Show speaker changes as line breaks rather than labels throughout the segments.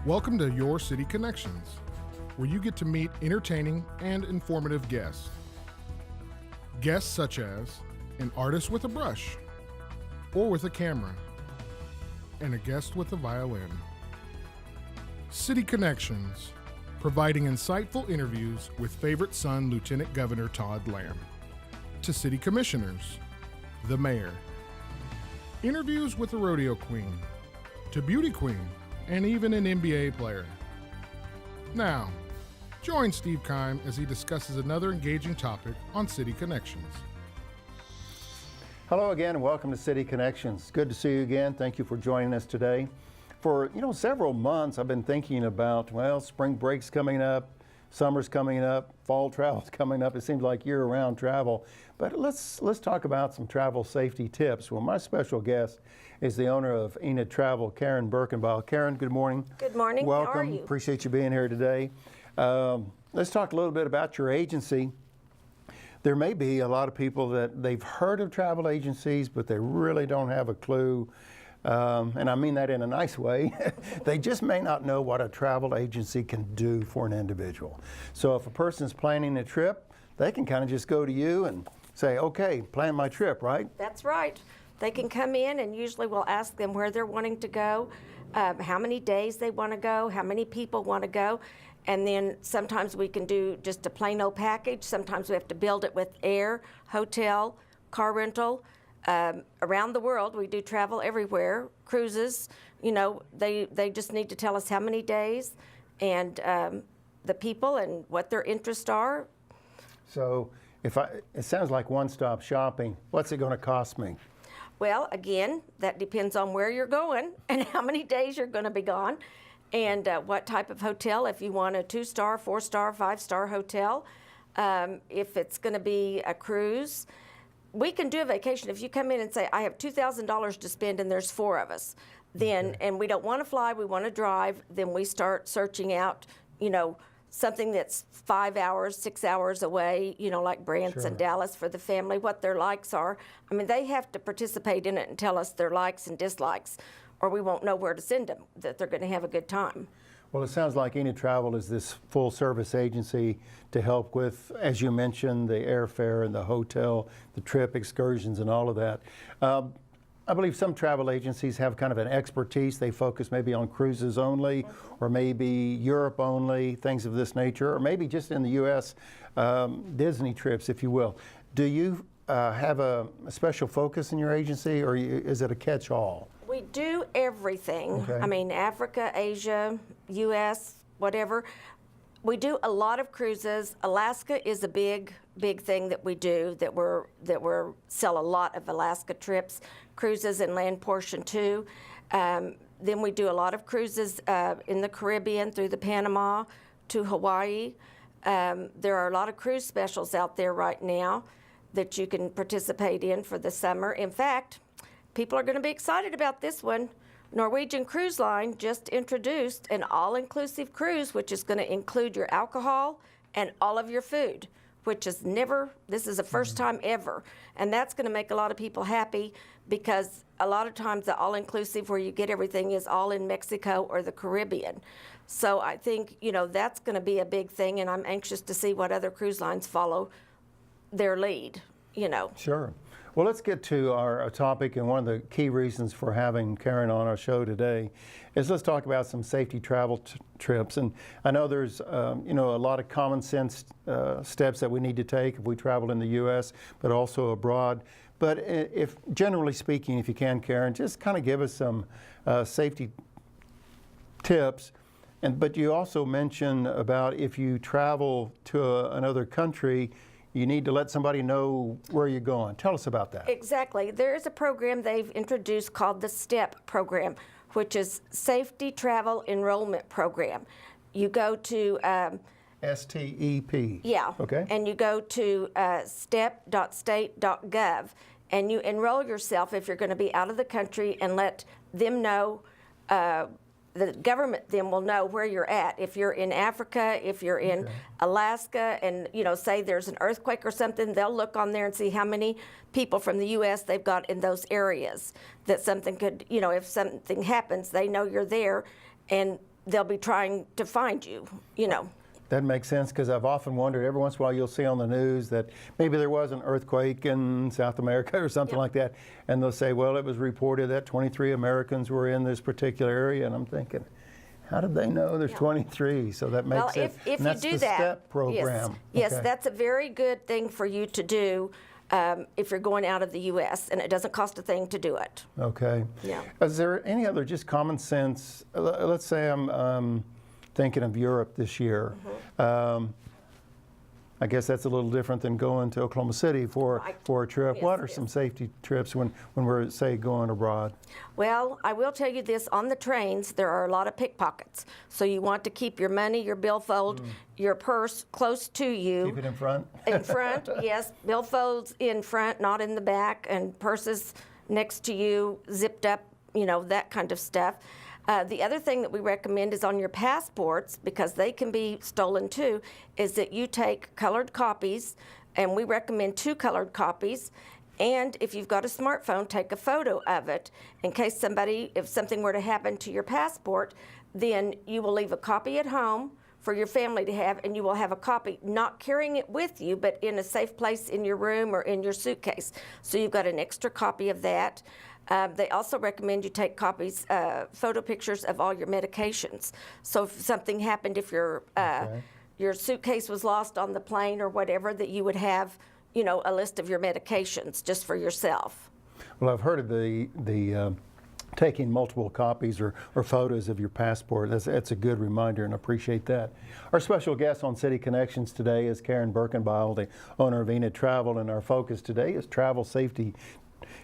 Welcome to Your City Connections, where you get to meet entertaining and informative guests. Guests such as an artist with a brush or with a camera, and a guest with a violin. City Connections, providing insightful interviews with favorite son Lieutenant Governor Todd Lamb, to city commissioners, the mayor, interviews with a rodeo queen, to beauty queen, and even an NBA player. Now, join Steve Keim as he discusses another engaging topic on City Connections.
Hello again, and welcome to City Connections. Good to see you again. Thank you for joining us today. For several months, I've been thinking about, spring break's coming up, summer's coming up, fall travel's coming up. It seems like year-round travel. But let's talk about some travel safety tips. Well, my special guest is the owner of Enid Travel, Karen Birkenbaugh. Karen, good morning.
Good morning.
Welcome.
How are you?
Appreciate you being here today. Let's talk a little bit about your agency. There may be a lot of people that they've heard of travel agencies, but they really don't have a clue. And I mean that in a nice way. They just may not know what a travel agency can do for an individual. So if a person's planning a trip, they can kind of just go to you and say, okay, plan my trip, right?
That's right. They can come in, and usually we'll ask them where they're wanting to go, how many days they want to go, how many people want to go. And then sometimes we can do just a plain old package. Sometimes we have to build it with air, hotel, car rental. Around the world, we do travel everywhere, cruises. They just need to tell us how many days and the people and what their interests are.
So it sounds like one-stop shopping. What's it going to cost me?
Well, again, that depends on where you're going and how many days you're going to be gone and what type of hotel, if you want a 2-star, 4-star, 5-star hotel, if it's going to be a cruise. We can do a vacation. If you come in and say, I have $2,000 to spend and there's 4 of us, then, okay. And we don't want to fly, we want to drive, then we start searching out, something that's 5 hours, 6 hours away, like Branson,
Sure.
Dallas for the family, what their likes are. I mean, they have to participate in it and tell us their likes and dislikes, or we won't know where to send them, that they're going to have a good time.
Well, it sounds like Enid Travel is this full-service agency to help with, as you mentioned, the airfare and the hotel, the trip excursions and all of that. I believe some travel agencies have kind of an expertise. They focus maybe on cruises only, or maybe Europe only, things of this nature, or maybe just in the U.S., Disney trips, if you will. Do you have a special focus in your agency, or is it a catch-all?
We do everything.
Okay.
I mean, Africa, Asia, U.S., whatever. We do a lot of cruises. Alaska is a big thing that we do, that we're sell a lot of Alaska trips, cruises and land portion too. Then we do a lot of cruises in the Caribbean through the Panama to Hawaii. There are a lot of cruise specials out there right now that you can participate in for the summer. In fact, people are going to be excited about this one. Norwegian Cruise Line just introduced an all-inclusive cruise, which is going to include your alcohol and all of your food, which is this is the first time ever. And that's going to make a lot of people happy, because a lot of times the all-inclusive where you get everything is all in Mexico or the Caribbean. So I think, that's going to be a big thing, and I'm anxious to see what other cruise lines follow their lead,
Sure. Well, let's get to our topic, and one of the key reasons for having Karen on our show today is let's talk about some safety travel trips. And I know there's, a lot of common sense steps that we need to take if we travel in the U.S., but also abroad. But if, generally speaking, if you can, Karen, just kind of give us some safety tips. But you also mentioned about if you travel to another country, you need to let somebody know where you're going. Tell us about that.
Exactly. There is a program they've introduced called the STEP program, which is Safety Travel Enrollment Program. You go to
STEP.
Yeah.
Okay.
And you go to step.state.gov, and you enroll yourself if you're going to be out of the country, and let them know. The government then will know where you're at. If you're in Africa, if you're in Alaska, and say there's an earthquake or something, they'll look on there and see how many people from the U.S. they've got in those areas. That something could, if something happens, they know you're there, and they'll be trying to find you, you know.
That makes sense, because I've often wondered, every once in a while you'll see on the news that maybe there was an earthquake in South America or something like that, and they'll say, well, it was reported that 23 Americans were in this particular area, and I'm thinking, how did they know there's 23? So that makes sense.
If
and that's
you do
the
that,
STEP program.
yes,
Okay.
that's a very good thing for you to do if you're going out of the U.S., and it doesn't cost a thing to do it.
Okay.
Yeah.
Is there any other just common sense? Let's say I'm thinking of Europe this year. I guess that's a little different than going to Oklahoma City for a trip.
Yes,
What are
it
some
is.
safety trips when we're, say, going abroad?
Well, I will tell you this, on the trains, there are a lot of pickpockets. So you want to keep your money, your billfold, your purse close to you.
Keep it in front?
In front, yes. Billfolds in front, not in the back, and purses next to you, zipped up, you know, that kind of stuff. The other thing that we recommend is on your passports, because they can be stolen too, is that you take colored copies, and we recommend 2 colored copies. And if you've got a smartphone, take a photo of it in case if something were to happen to your passport, then you will leave a copy at home for your family to have, and you will have a copy, not carrying it with you, but in a safe place in your room or in your suitcase. So you've got an extra copy of that. They also recommend you take copies, photo pictures of all your medications. So if something happened, if your suitcase was lost on the plane or whatever, that you would have, you know, a list of your medications just for yourself.
Well, I've heard of the taking multiple copies or photos of your passport. That's a good reminder, and I appreciate that. Our special guest on City Connections today is Karen Birkenbeil, the owner of Enid Travel, and our focus today is travel safety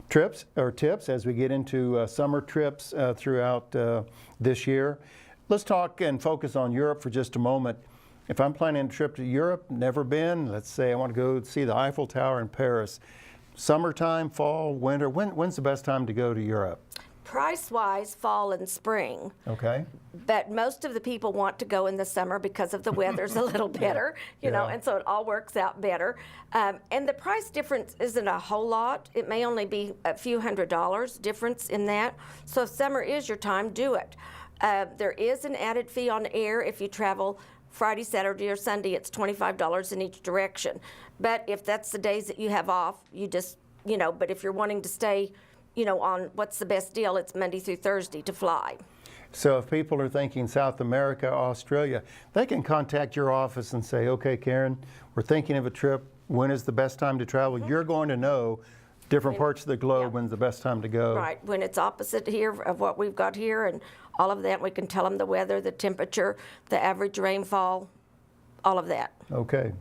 trips or tips as we get into summer trips throughout this year. Let's talk and focus on Europe for just a moment. If I'm planning a trip to Europe, never been, let's say I want to go see the Eiffel Tower in Paris. Summertime, fall, winter, when's the best time to go to Europe?
Price-wise, fall and spring.
Okay.
But most of the people want to go in the summer because of the weather's a little better, you know, and so it all works out better. And the price difference isn't a whole lot. It may only be a few $100s difference in that. So if summer is your time, do it. There is an added fee on air if you travel Friday, Saturday, or Sunday. It's $25 in each direction. But if that's the days that you have off, you just, you know, but if you're wanting to stay, you know, on what's the best deal, it's Monday through Thursday to fly.
So if people are thinking South America, Australia, they can contact your office and say, okay, Karen, we're thinking of a trip. When is the best time to travel? You're going to know different parts of the globe when's the best time to go.
Right, when it's opposite here of what we've got here and all of that, we can tell them the weather, the temperature, the average rainfall, all of that.
Okay.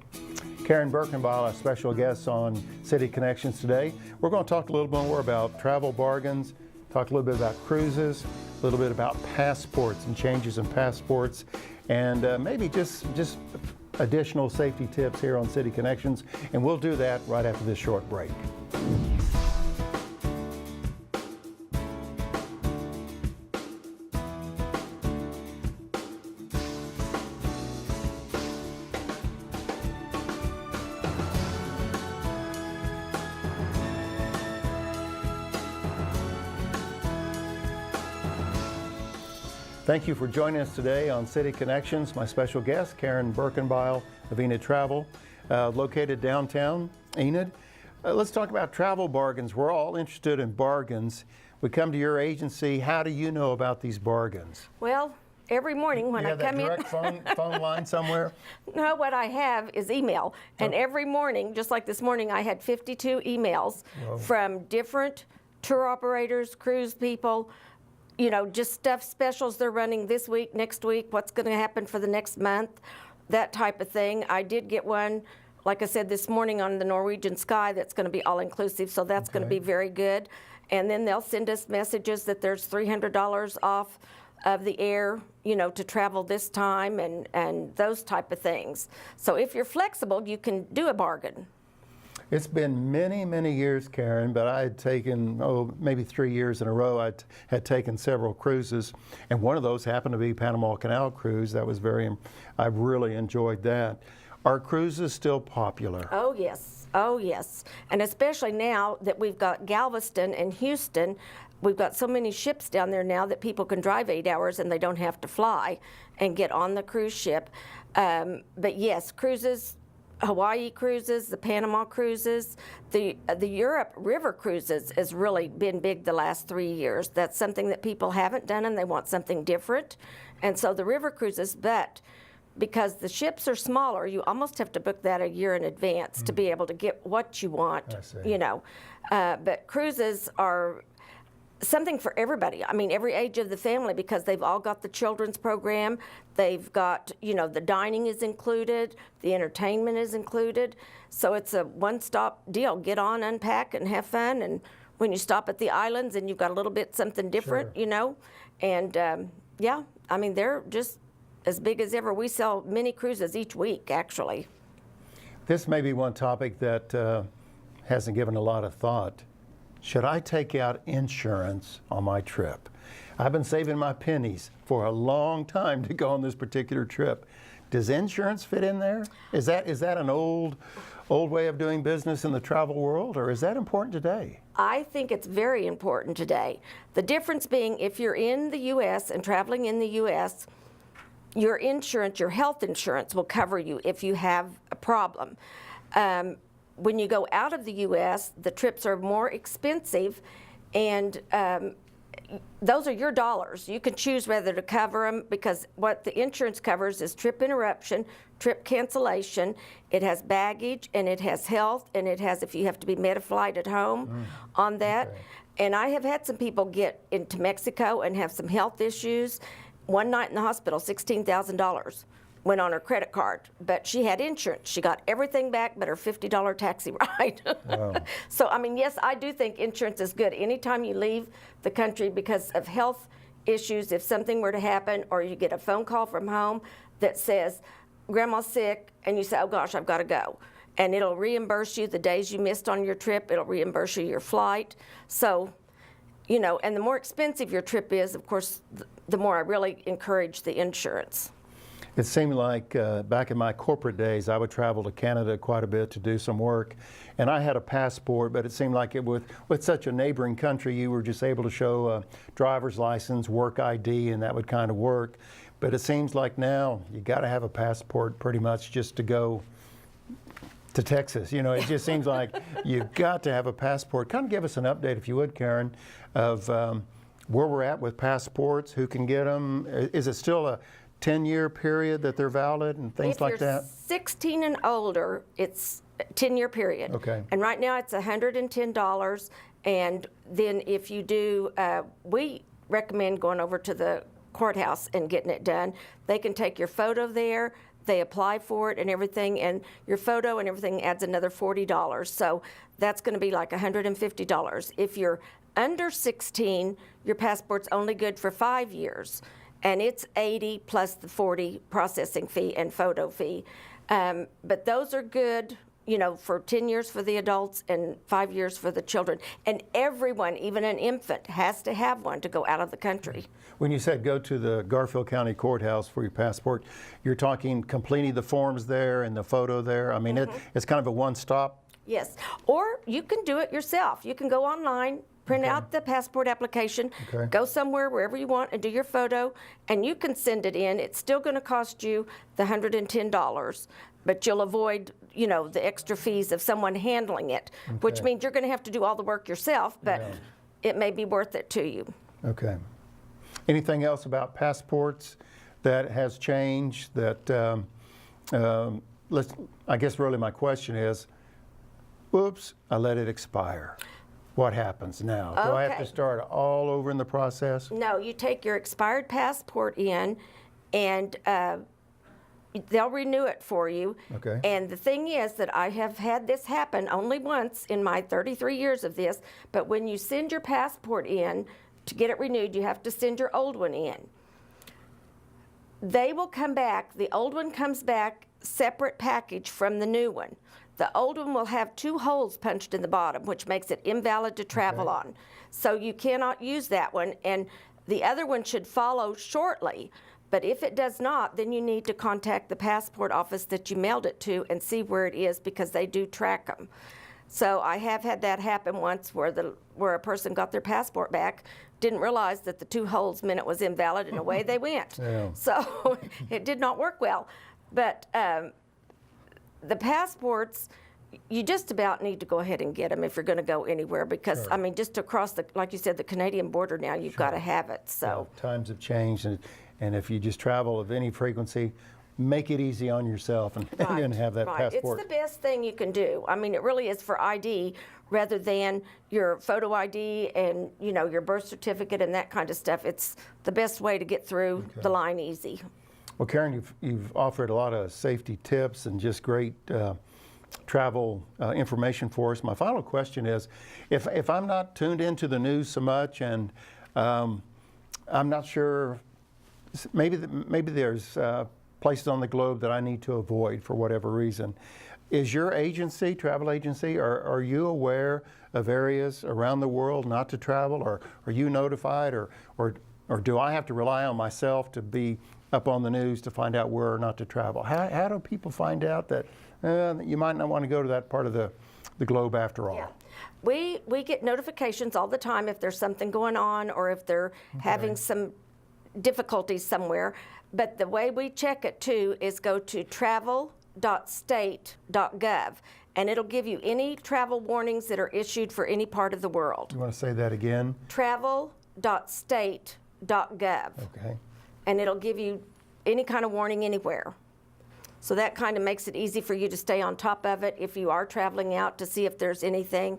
Karen Birkenbeil, our special guest on City Connections today. We're going to talk a little bit more about travel bargains, talk a little bit about cruises, a little bit about passports and changes in passports, and maybe just additional safety tips here on City Connections. And we'll do that right after this short break. Thank you for joining us today on City Connections. My special guest, Karen Birkenbeil of Enid Travel, located downtown Enid. Let's talk about travel bargains. We're all interested in bargains. We come to your agency. How do you know about these bargains?
Well, every morning when
You
I
have that
come in.
direct phone line somewhere?
No, what I have is email. And every morning, just like this morning, I had 52 emails from different tour operators, cruise people, you know, just stuff, specials they're running this week, next week, what's going to happen for the next month, that type of thing. I did get one, like I said, this morning on the Norwegian Sky that's going to be all-inclusive, so that's going to be very good. And then they'll send us messages that there's $300 off of the air, you know, to travel this time and those type of things. So if you're flexible, you can do a bargain.
It's been many, many years, Karen, but I had taken, maybe 3 years in a row, I had taken several cruises, and one of those happened to be Panama Canal cruise. That was I really enjoyed that. Are cruises still popular?
Oh, yes. Oh, yes. And especially now that we've got Galveston and Houston, we've got so many ships down there now that people can drive 8 hours and they don't have to fly and get on the cruise ship. But yes, cruises, Hawaii cruises, the Panama cruises, the Europe river cruises has really been big the last 3 years. That's something that people haven't done and they want something different. And so the river cruises, but because the ships are smaller, you almost have to book that a year in advance to be able to get what you want,
I see.
you know. But cruises are something for everybody. I mean, every age of the family, because they've all got the children's program. They've got, you know, the dining is included, the entertainment is included. So it's a one-stop deal. Get on, unpack, and have fun. And when you stop at the islands and you've got a little bit something different,
Sure.
you know. And yeah, I mean, they're just as big as ever. We sell mini cruises each week, actually.
This may be one topic that hasn't given a lot of thought. Should I take out insurance on my trip? I've been saving my pennies for a long time to go on this particular trip. Does insurance fit in there? Is that an old way of doing business in the travel world, or is that important today?
I think it's very important today. The difference being, if you're in the U.S. and traveling in the U.S., your insurance, your health insurance will cover you if you have a problem. When you go out of the U.S., the trips are more expensive, and those are your dollars. You can choose whether to cover them, because what the insurance covers is trip interruption, trip cancellation, it has baggage, and it has health, and it has if you have to be Medi-Flight at home on that.
Okay.
And I have had some people get into Mexico and have some health issues. One night in the hospital, $16,000 went on her credit card, but she had insurance. She got everything back but her $50 taxi ride.
Wow.
So, I mean, yes, I do think insurance is good anytime you leave the country because of health issues. If something were to happen, or you get a phone call from home that says, Grandma's sick, and you say, oh gosh, I've got to go. And it'll reimburse you the days you missed on your trip. It'll reimburse you your flight. So, you know, and the more expensive your trip is, of course, the more I really encourage the insurance.
It seemed like back in my corporate days, I would travel to Canada quite a bit to do some work, and I had a passport, but it seemed like with such a neighboring country, you were just able to show a driver's license, work ID, and that would kind of work. But it seems like now you got to have a passport pretty much just to go to Texas. You know, it just seems like you've got to have a passport. Kind of give us an update, if you would, Karen, of where we're at with passports, who can get them. Is it still a 10-year period that they're valid and things like that?
If you're 16 and older, it's a 10-year period.
Okay.
And right now it's $110. And then if you do, we recommend going over to the courthouse and getting it done. They can take your photo there, they apply for it and everything, and your photo and everything adds another $40. So that's going to be like $150. If you're under 16, your passport's only good for 5 years. And it's $80 plus the $40 processing fee and photo fee. But those are good, you know, for 10 years for the adults and 5 years for the children. And everyone, even an infant, has to have one to go out of the country.
When you said go to the Garfield County Courthouse for your passport, you're talking completing the forms there and the photo there? I mean, it's kind of a one-stop?
Yes. Or you can do it yourself. You can go online, print out the passport application,
Okay.
go somewhere, wherever you want, and do your photo, and you can send it in. It's still going to cost you the $110, but you'll avoid, you know, the extra fees of someone handling it, which
Okay.
means you're going to have to do all the work yourself, but
Yeah.
it may be worth it to you.
Okay. Anything else about passports that has changed that, I guess really my question is, whoops, I let it expire. What happens now? Do I have to
Okay.
start all over in the process?
No, you take your expired passport in, and they'll renew it for you.
Okay.
And the thing is that I have had this happen only once in my 33 years of this, but when you send your passport in to get it renewed, you have to send your old one in. They will come back, the old one comes back separate package from the new one. The old one will have 2 holes punched in the bottom, which makes it invalid to travel on. So you cannot use that one, and the other one should follow shortly. But if it does not, then you need to contact the passport office that you mailed it to and see where it is, because they do track them. So I have had that happen once where a person got their passport back, didn't realize that the 2 holes meant it was invalid, and away they went.
Yeah.
So it did not work well. But the passports, you just about need to go ahead and get them if you're going to go anywhere, because
Sure.
I mean, just across the, like you said, the Canadian border now, you've got to have it. So
Times have changed, and if you just travel of any frequency, make it easy on yourself and, and have that
right.
passport.
It's the best thing you can do. I mean, it really is for ID rather than your photo ID and, you know, your birth certificate and that kind of stuff. It's the best way to get through the line easy.
Well, Karen, you've offered a lot of safety tips and just great travel information for us. My final question is, if I'm not tuned into the news so much, and I'm not sure, maybe there's places on the globe that I need to avoid for whatever reason. Is your agency, travel agency, are you aware of areas around the world not to travel, or are you notified, or do I have to rely on myself to be up on the news to find out where not to travel? How do people find out that you might not want to go to that part of the globe after all?
Yeah. We get notifications all the time if there's something going on or if they're having some difficulties somewhere. But the way we check it too is go to travel.state.gov, and it'll give you any travel warnings that are issued for any part of the world.
You want to say that again?
Travel.state.gov.
Okay.
And it'll give you any kind of warning anywhere. So that kind of makes it easy for you to stay on top of it if you are traveling out to see if there's anything.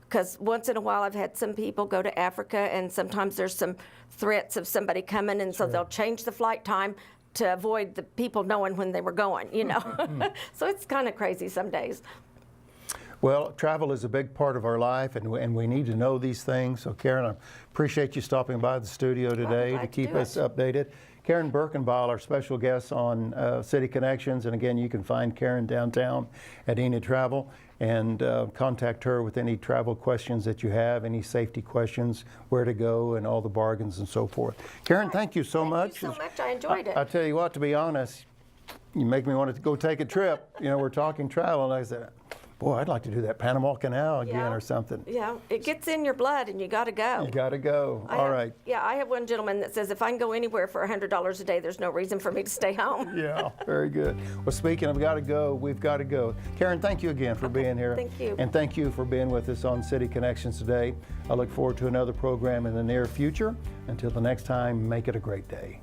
Because once in a while I've had some people go to Africa, and sometimes there's some threats of somebody coming, and so they'll change the flight time to avoid the people knowing when they were going, you know. So it's kind of crazy some days.
Well, travel is a big part of our life, and we need to know these things. So, Karen, I appreciate you stopping by the studio today
glad
to
to
keep
do
us
it.
updated. Karen Birkenbaugh, our special guest on City Connections. And again, you can find Karen downtown at Enid Travel, and contact her with any travel questions that you have, any safety questions, where to go, and all the bargains and so forth. Karen, thank you so much.
Thank you so much. I enjoyed it.
I tell you what, to be honest, you make me want to go take a trip. You know, we're talking travel, and I said, boy, I'd like to do that Panama Canal again
Yeah.
or something.
Yeah, it gets in your blood, and you got to go.
You got to go. All right.
Yeah, I have one gentleman that says if I can go anywhere for $100 a day, there's no reason for me to stay home.
Yeah, very good. Well, speaking of got to go, we've got to go. Karen, thank you again for being here.
Thank you.
And thank you for being with us on City Connections today. I look forward to another program in the near future. Until the next time, make it a great day.